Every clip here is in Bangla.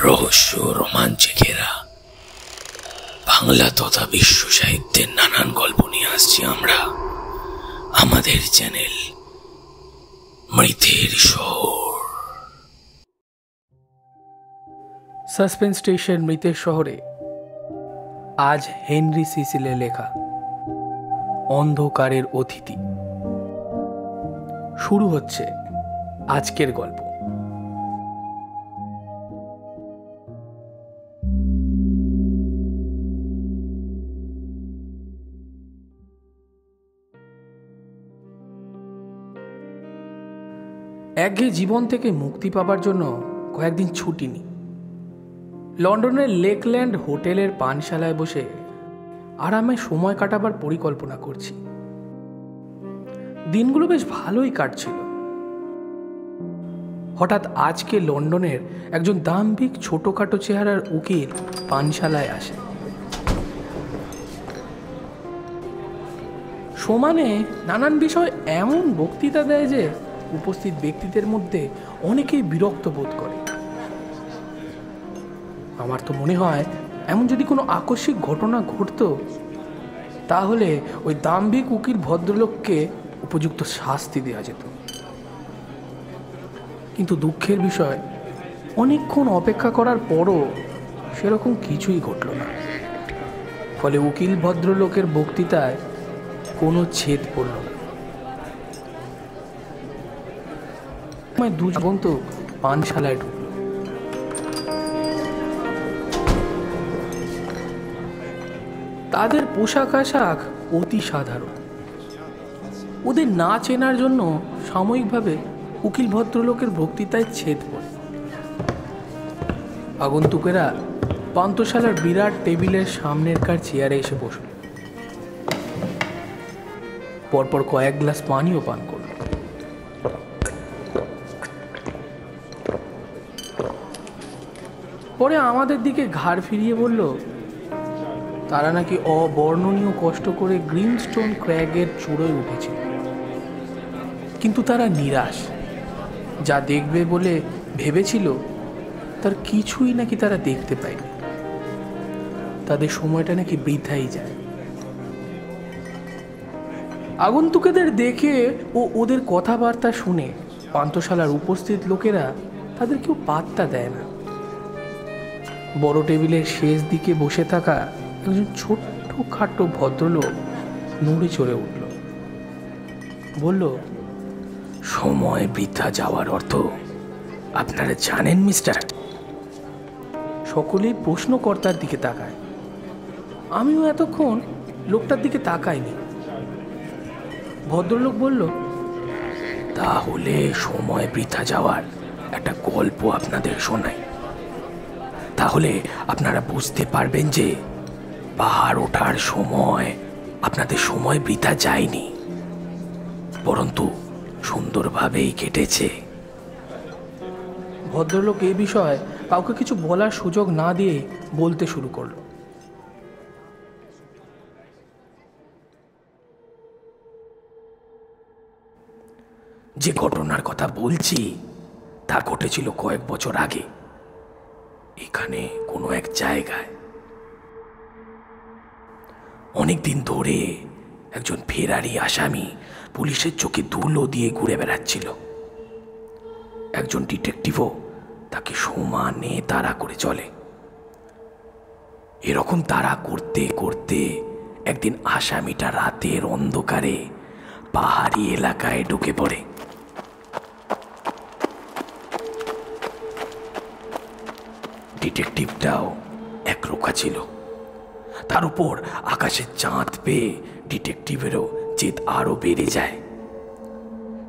রহস্য রোমাঞ্চে ঘেরা বাংলা তথা বিশ্ব সাহিত্যের নানান গল্প নিয়ে আসছি আমরা আমাদের চ্যানেল মৃতের শহর। সাসপেন্স স্টেশন মৃতের শহরে আজ হেনরি সিসিলের লেখা অন্ধকারের অতিথি শুরু হচ্ছে আজকের গল্প। একঘেয়ে জীবন থেকে মুক্তি পাবার জন্য কয়েকদিন ছুটি নিই। লন্ডনের লেকল্যান্ড হোটেলের পানশালায় বসে আরামে সময় কাটাবার পরিকল্পনা করছি। দিনগুলো বেশ ভালোই কাটছিল। হঠাৎ আজকে লন্ডনের একজন দাম্ভিক ছোটখাটো চেহারার উকিল পানশালায় আসে। সমানে নানান বিষয় এমন বক্তৃতা দেয় যে উপস্থিত ব্যক্তিদের মধ্যে অনেকেই বিরক্ত বোধ করে। আমার তো মনে হয় এমন যদি কোনো আকস্মিক ঘটনা ঘটত তাহলে ওই দাম্ভিক উকিল ভদ্রলোককে উপযুক্ত শাস্তি দেওয়া যেত। কিন্তু দুঃখের বিষয়, অনেকক্ষণ অপেক্ষা করার পরও সেরকম কিছুই ঘটল না। ফলে উকিল ভদ্রলোকের বক্তৃতায় কোনো ছেদ পড়ল না। দুজন তো পানশালায় ঢুকল। তাদের পোশাক আশাক অতি সাধারণ। ওদের না চেনার জন্য সাময়িকভাবে উকিল ভদ্রলোকের বক্তৃতায় ছেদ পড়ে। আগন্তুকেরা পান্তশালার বিরাট টেবিলের সামনেরকার চেয়ারে এসে বসল। পরপর কয়েক গ্লাস পানিও পান করল। পরে আমাদের দিকে ঘাড় ফিরিয়ে বলল তারা নাকি অবর্ণনীয় কষ্ট করে গ্রিনস্টোন ক্র্যাগের চূড়োয় উঠেছিল, কিন্তু তারা নিরাশ। যা দেখবে বলে ভেবেছিল তার কিছুই নাকি তারা দেখতে পায়নি। তাদের সময়টা নাকি বৃথাই যায়। আগন্তুকেদের দেখে ও ওদের কথাবার্তা শুনে পান্তশালার উপস্থিত লোকেরা তাদের কেউ পাত্তা দেয় না। বড় টেবিলের শেষ দিকে বসে থাকা একজন ছোট্ট খাটো ভদ্রলোক নড়ে চড়ে উঠল, বলল, সময় বৃথা যাওয়ার অর্থ আপনারা জানেন মিস্টার? সকলেই প্রশ্নকর্তার দিকে তাকায়। আমিও এতক্ষণ লোকটার দিকে তাকাইনি। ভদ্রলোক বলল, তাহলে সময় বৃথা যাওয়ার একটা গল্প আপনাদের শোনাই। তাহলে আপনারা বুঝতে পারবেন যে পাহাড় ওঠার সময় আপনাদের সময় বৃথা যায়নি, পরন্তু সুন্দরভাবেই কেটেছে। ভদ্রলোক এ বিষয়ে কাউকে কিছু বলার সুযোগ না দিয়ে বলতে শুরু করল। যে ঘটনার কথা বলছি তা ঘটেছিল কয়েক বছর আগে এখানে কোনো এক জায়গায়। অনেকদিন ধরে একজন ফেরারি আসামি পুলিশের চোখে ধুলো দিয়ে ঘুরে বেড়াচ্ছিল। একজন ডিটেকটিভও তাকে সমানে তাড়া করে চলে। এরকম তাড়া করতে করতে একদিন আসামিটা রাতের অন্ধকারে পাহাড়ি এলাকায় ঢুকে পড়ে। ডিটেকটিভটাও একরোখা ছিল। তার উপর আকাশের চাঁদ পেয়ে ডিটেকটিভেরও জেদ আরো বেড়ে যায়।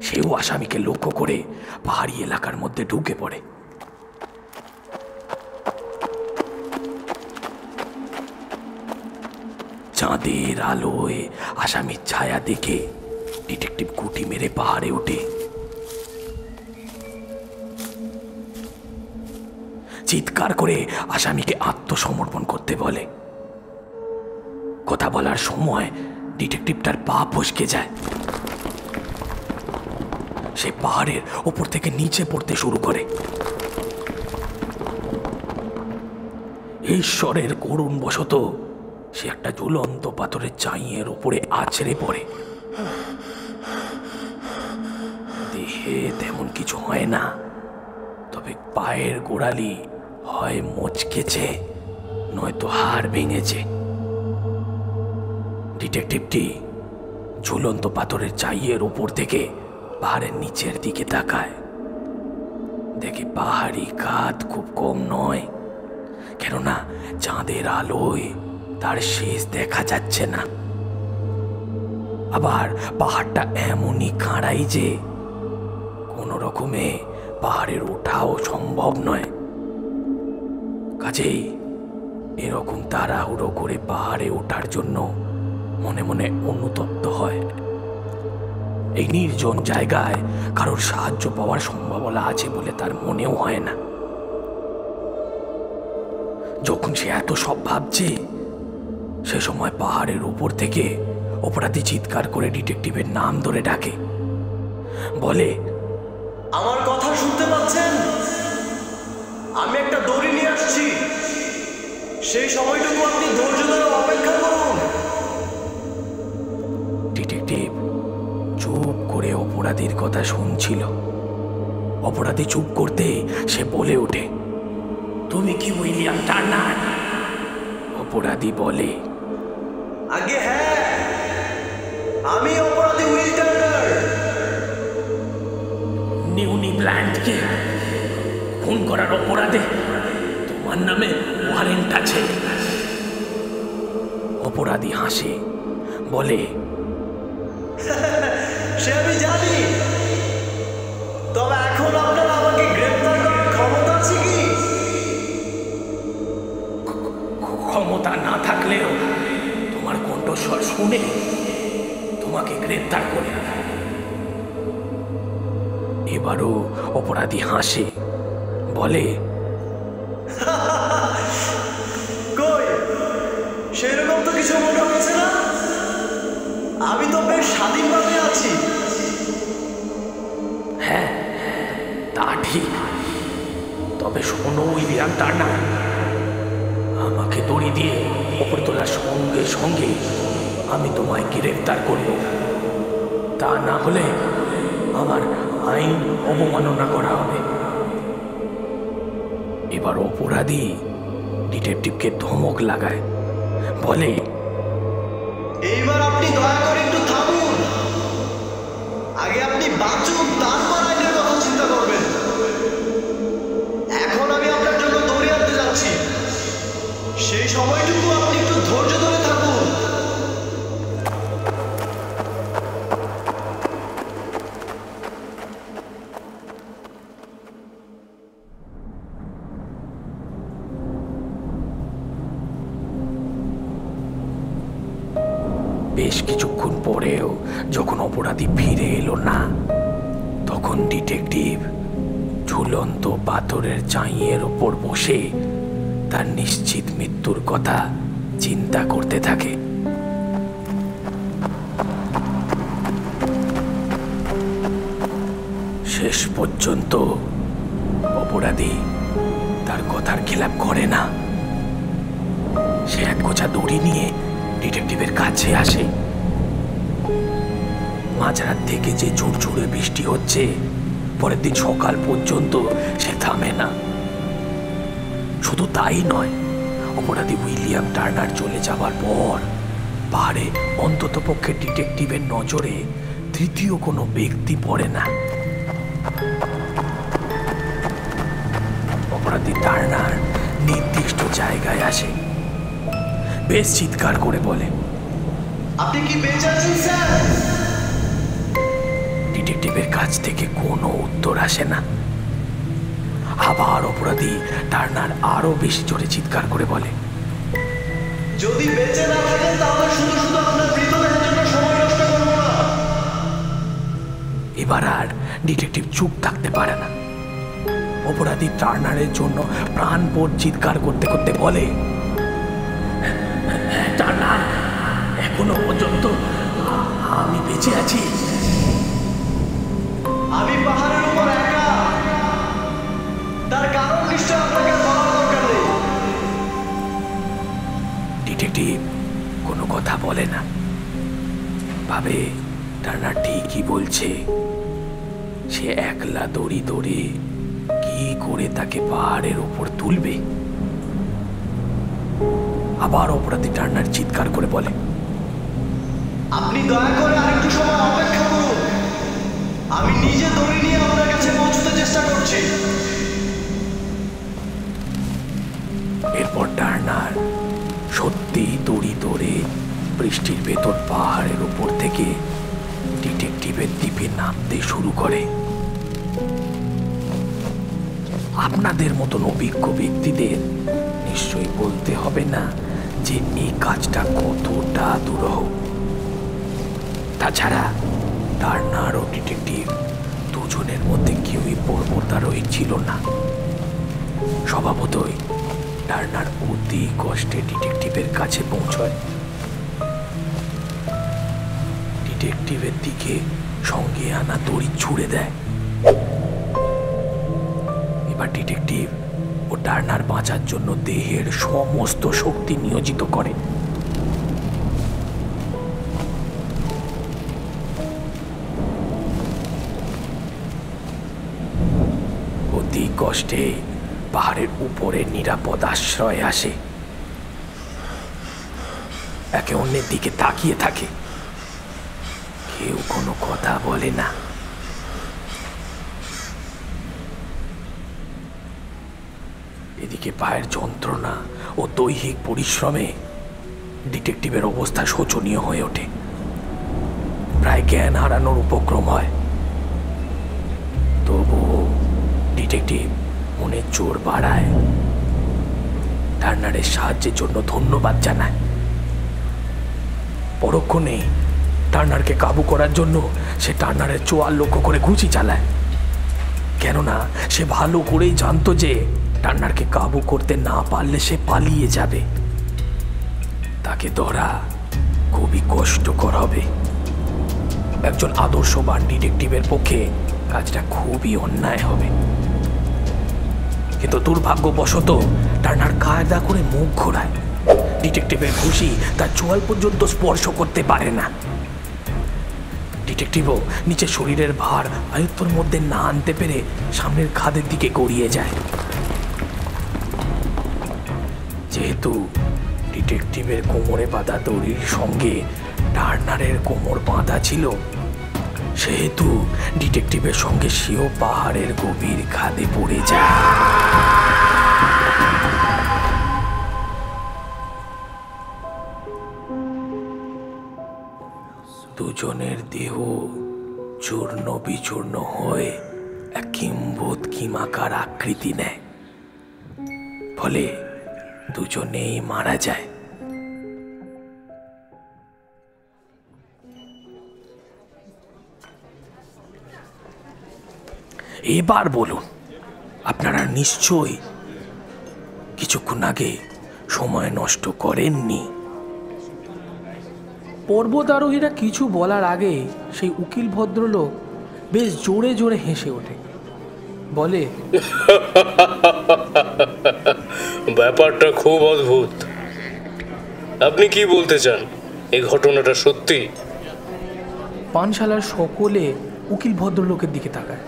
সেও আসামিকে লক্ষ্য করে পাহাড়ি এলাকার মধ্যে ঢুকে পড়ে। চাঁদের আলোয় আসামির ছায়া দেখে ডিটেকটিভ গুটি মেরে পাহাড়ে ওঠে। চিৎকার করে আসামিকে আত্মসমর্পণ করতে বলে। কথা বলার সময় ডিটেকটিভটার পা ফসকে যায়। সে পাহাড়ের ওপর থেকে নিচে পড়তে শুরু করে। ঈশ্বরের করুণ বশত সে একটা ঝুলন্ত পাথরের চাইয়ের উপরে আছড়ে পড়ে। দেহে তেমন কিছু হয় না, তবে পায়ের গোড়ালি হয় মচকেছে নয়তো হাড় ভেঙেছে। ডিটেকটিভটি ঝুলন্ত পাথরের চাইয়ের উপর থেকে পাহাড়ের নিচের দিকে তাকায়। দেখে পাহাড়ি কাঠ খুব কম নয়, কেননা চাঁদের আলোয় তার শেষ দেখা যাচ্ছে না। আবার পাহাড়টা এমনই খাড়াই যে কোনো রকমে পাহাড়ের ওঠাও সম্ভব নয়। কাজেই এরকম তাড়াহুড়ো করে পাহাড়ে ওঠার জন্য মনে মনে অনুতপ্ত হয়। এই নির্জন জায়গায় কারোর সাহায্য পাওয়ার সম্ভাবনা আছে বলে তার মনেও হয় না। যখন সে এত সব ভাবছে, সে সময় পাহাড়ের উপর থেকে অপরাধী চিৎকার করে ডিটেকটিভের নাম ধরে ডাকে, বলে, আমার কথা শুনতে পাচ্ছেন? আমি একটা দড়ি নিয়ে আসছি, সেই সময়টুকু আপনি ধৈর্য ধরে অপেক্ষা করুন। ডিটেকটিভ চুপ করে অপরাধীর কথা শুনছিল। অপরাধী চুপ করতে সে বলে ওঠে, তুমি কি উইলিয়াম টার্নার? অপরাধী বলে, আগে হ্যাঁ, আমি অপরাধী উইল টার্নার। নিউনি প্ল্যান্টকে খুন করার অপরাধে তোমার নামে ওয়ারেন্ট আছে। অপরাধী হাসে, বলে, সে আমি জানি, তবে এখন আপনার আমাকে গ্রেফতার করার ক্ষমতা আছে কি? ক্ষমতা না থাকলেও তোমার কণ্ঠস্বর শুনে তোমাকে গ্রেফতার করে। এবারও অপরাধী হাসে, বলে, কই, সেরকম তো কিছু মনে হচ্ছে না। আমি তো বেশ স্বাধীনভাবে আছি। হ্যাঁ, তা ঠিক, তবে শোনো উইলিয়াম টার্নার, আমাকে দড়ি দিয়ে ওপর তোলার সঙ্গে সঙ্গে আমি তোমায় গ্রেফতার করব। তা না হলে আমার আইন অবমাননা করা হবে। এবার অপরাধী ডিটেকটিভকে ধমক লাগায়, বলে, এইবার আপনি দয়া করে একটু থামুন। আগে আপনি বাঁচুন, তারপর আইনের কথা চিন্তা করবেন। এখন আমি আপনার জন্য দৌড়ে আনতে যাচ্ছি, সেই সময়টুকু আপনি একটু ধৈর্য ধরে থাকুন। বেশ কিছুক্ষণ পরেও যখন অপরাধী ফিরে এলো না, তখন ডিটেকটিভ ঝুলন্ত পাথরের চাইয়ের ওপর বসে তার নিশ্চিত মৃত্যুর কথা চিন্তা করতে থাকে। শেষ পর্যন্ত অপরাধী তার কথার খেলাপ করে না। সে এক গোছা দড়ি নিয়ে ডিটেকটিভের কাছে আসে। মাঝরাত থেকে যে ঝুরঝুরে বৃষ্টি হচ্ছে, পরের দিন সকাল পর্যন্ত সে থামে না। শুধু তাই নয়, অপরাধী উইলিয়াম টার্নার চলে যাবার পর পাহাড়ে অন্তত পক্ষে ডিটেকটিভের নজরে তৃতীয় কোনো ব্যক্তি পড়ে না। অপরাধী টার্নার নির্দিষ্ট জায়গায় আসে, বেশ চিৎকার করে বলে, আপনি কি বেঁচে আছেন স্যার? ডিটেকটিভের কাছ থেকে কোনো উত্তর আসে না। আবার অপরাধী টার্নার আরো বেশি জোরে চিৎকার করে বলে, যদি বেঁচে না থাকেন তাহলে শুধু শুধু আপনার মৃতদেহের জন্য সময় নষ্ট করবো না। এবার আর ডিটেকটিভ চুপ থাকতে পারে না। অপরাধী টার্নারের জন্য প্রাণপণ চিৎকার করতে করতে বলে, টার্নার, এখনো পর্যন্ত আমি বেঁচে আছি। আমি পাহাড়ের উপর একা, তার কারণ নিশ্চয় আপনাকে বলার দরকার নেই। ডিটেকটিভ কোনো কথা বলে না, ভাবে টার্নার ঠিকই বলছে। সে একলা দড়ি ধরে কি করে তাকে পাহাড়ের উপর তুলবে। আবার অপরাধী টার্নার চিৎকার করে বলে, আপনি দয়া করে আরেকটু সময় অপেক্ষা করুন, আমি নিজে দড়ি নিয়ে আপনার কাছে পৌঁছতে চেষ্টা করছি। এরপর টার্নার সত্যি দড়ি ধরে বৃষ্টির ভেতর পাহাড়ের উপর থেকে ডিটেকটিভের দ্বীপে নামতে শুরু করে। আপনাদের মতন অভিজ্ঞ ব্যক্তিদের নিশ্চয়ই বলতে হবে না যে এই কাজটা কতটা দুরূহ। তাছাড়া টার্নার ও ডিটেকটিভ দুজনের মধ্যে কেউই পর্বতারোহী ছিল না। স্বভাবতই টার্নার অতি কষ্টে ডিটেকটিভের কাছে পৌঁছয়। ডিটেকটিভের দিকে সঙ্গে আনা দড়ি ছুড়ে দেয়। এবার ডিটেকটিভ ও টার্নার বাঁচার জন্য দেহের সমস্ত শক্তি নিয়োজিত করে। অতি কষ্টে পাহাড়ের উপরে নিরাপদ আশ্রয় আসে। একে অন্যের দিকে তাকিয়ে থাকে, কেউ কোনো কথা বলে না। এদিকে পায়ের যন্ত্রণা ও দৈহিক পরিশ্রমে ডিটেকটিভের অবস্থা শোচনীয় হয়ে ওঠে, প্রায় জ্ঞান হারানোর উপক্রম হয়। তবু ডিটেকটিভ মনে জোর বাড়ায়, টার্নারের সাহায্যের জন্য ধন্যবাদ জানায়। পরক্ষণে টার্নারকে কাবু করার জন্য সে টার্নারের চোয়াল লক্ষ্য করে ঘুষি চালায়, কেননা সে ভালো করেই জানতো যে টার্নারকে কাবু করতে না পারলে সে পালিয়ে যাবে। তাকে ধরা খুবই কষ্টকর হবে। একজন আদর্শবান ডিটেকটিভের পক্ষে কাজটা খুবই অন্যায় হবে। কিন্তু দুর্ভাগ্যবশত টার্নার কায়দা করে মুখ ঘোরায়। ডিটেকটিভের ঘুষি তার চোয়াল পর্যন্ত স্পর্শ করতে পারে না। ডিটেকটিভও নিচে শরীরের ভার আয়ত্তর মধ্যে না আনতে পেরে সামনের খাদের দিকে গড়িয়ে যায়। যেহেতু ডিটেকটিভের কোমরে বাঁধা দড়ির সঙ্গে টার্নারের কোমর বাঁধা ছিল, সেহেতু ডিটেকটিভের সঙ্গে সেও পাহাড়ের গভীর খাদে পড়ে যায়। দুজনের দেহ চূর্ণ বিচূর্ণ হয়ে এক কিম্ভূত কিমাকার আকৃতি নেয়, ফলে দুজনেই মারা যায়। এবার বলুন, আপনারা নিশ্চয়ই কিছুক্ষণ আগে সময় নষ্ট করেননি। পর্বতারোহীরা কিছু বলার আগে সেই উকিল ভদ্রলোক বেশ জোরে জোরে হেসে ওঠে, বলে, ব্যাপারটা খুব অদ্ভুত। আপনি কি বলতে চান, এই ঘটনাটা সত্যি? পানশালার সকলে উকিল ভদ্রলোকের দিকে তাকায়,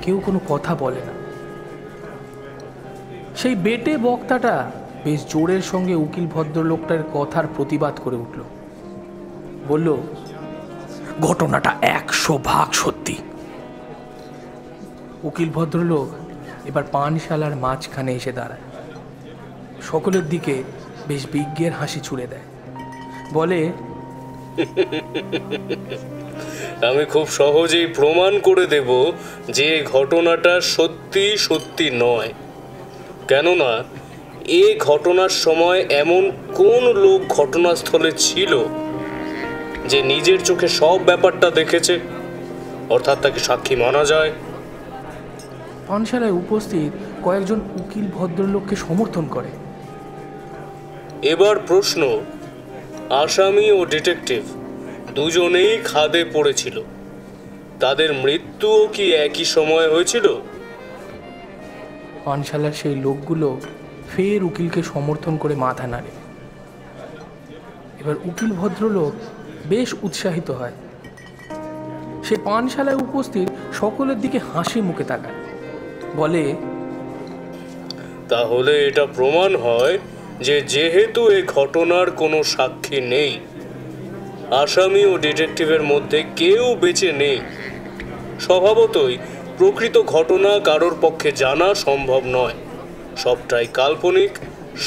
কেউ কোনো কথা বলে না। সেই বেটে বক্তাটা বেশ জোরের সঙ্গে উকিল ভদ্রলোকটার কথার প্রতিবাদ করে উঠল, বলল, ঘটনাটা 100% সত্যি। উকিল ভদ্রলোক এবার পানশালার মাঝখানে এসে দাঁড়ায়, সকলের দিকে বেশ বিজ্ঞের হাসি ছুড়ে দেয়, বলে, আমি খুব সহজেই প্রমাণ করে দেব যে ঘটনাটা সত্যি সত্যি নয়। কেননা এই ঘটনার সময় এমন কোন লোক ঘটনাস্থলে ছিল যে নিজের চোখে সব ব্যাপারটা দেখেছে, অর্থাৎ তাকে সাক্ষী মানা যায়। পানশালায় উপস্থিত কয়েকজন উকিল ভদ্রলোককে সমর্থন করে। এবার প্রশ্ন, আসামি ও ডিটেকটিভ দুজনেই খাদে পড়েছিল, তাদের মৃত্যুও কি একই সময় হয়েছিল? পানশালার সেই লোকগুলো ফের উকিলকে সমর্থন করে মাথা নাড়ে। এবার উকিল ভদ্রলোক বেশ উৎসাহিত হয়। সে পানশালায় উপস্থিত সকলের দিকে হাসি মুখে তাকায়, বলে, তাহলে এটা প্রমাণ হয় যে যেহেতু এই ঘটনার কোনো সাক্ষী নেই, আসামি ও ডিটেকটিভের মধ্যে কেউ বেঁচে নেই, স্বভাবতই প্রকৃত ঘটনা কারোর পক্ষে জানা সম্ভব নয়। সবটাই কাল্পনিক,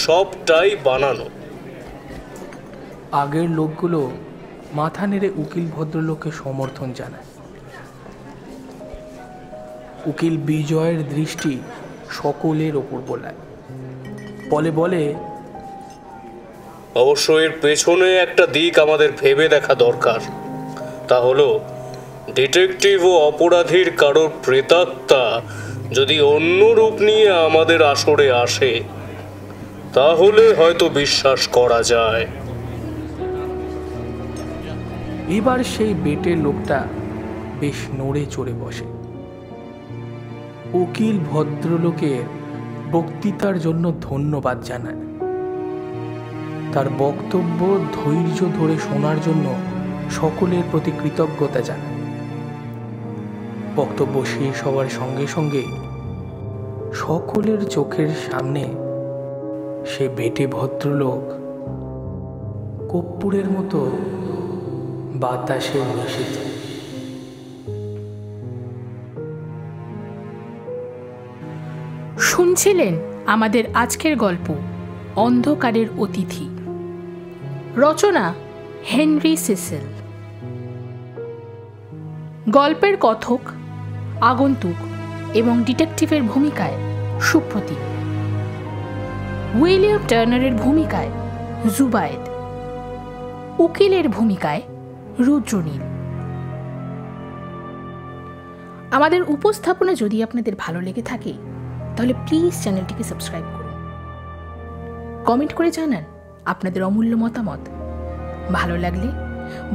সবটাই বানানো। আগের লোকগুলো মাথা নেড়ে উকিল ভদ্রলোককে সমর্থন জানায়। উকিল বিজয়ের দৃষ্টি সকলের ওপর বোলায়, বলে, অবশ্য এর পেছনে একটা দিক আমাদের ভেবে দেখা দরকার। তা হলো ডিটেকটিভ ও অপরাধীর কারোর প্রেতাত্মা যদি অন্য রূপ নিয়ে আমাদের আসরে আসে, তাহলে হয়তো বিশ্বাস করা যায়। এবার সেই বেটের লোকটা বেশ নড়ে চড়ে বসে। উকিল ভদ্রলোকের বক্তৃতার জন্য ধন্যবাদ জানায়। তার বক্তব্য ধৈর্য ধরে শোনার জন্য সকলের প্রতি কৃতজ্ঞতা জানায়। বক্তব্য শেষ হওয়ার সঙ্গে সঙ্গে সকলের চোখের সামনে সে বেটে ভদ্রলোক কর্পূরের মতো বাতাসে মিশে যায়। শুনছিলেন আমাদের আজকের গল্প অন্ধকারের অতিথি। রচনা হেনরি সিসেল। গল্পের কথক, আগন্তুক এবং ডিটেকটিভের ভূমিকায় সুপ্রতীক। উইলিয়াম টার্নারের ভূমিকায় জুবায়েদ। উকিলের ভূমিকায় রুদ্রনীল। আমাদের উপস্থাপনা যদি আপনাদের ভালো লেগে থাকে তাহলে প্লিজ চ্যানেলটিকে সাবস্ক্রাইব করুন। কমেন্ট করে জানান আপনাদের অমূল্য মতামত। ভালো লাগলে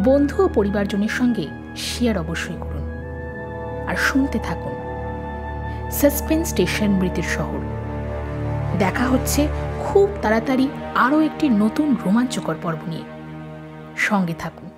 বন্ধু ও পরিবারজনের সঙ্গে শেয়ার অবশ্যই করুন। আর শুনতে থাকুন সাসপেন্স স্টেশন মৃতের শহর। দেখা হচ্ছে খুব তাড়াতাড়ি আরও একটি নতুন রোমাঞ্চকর পর্ব নিয়ে। সঙ্গে থাকুন।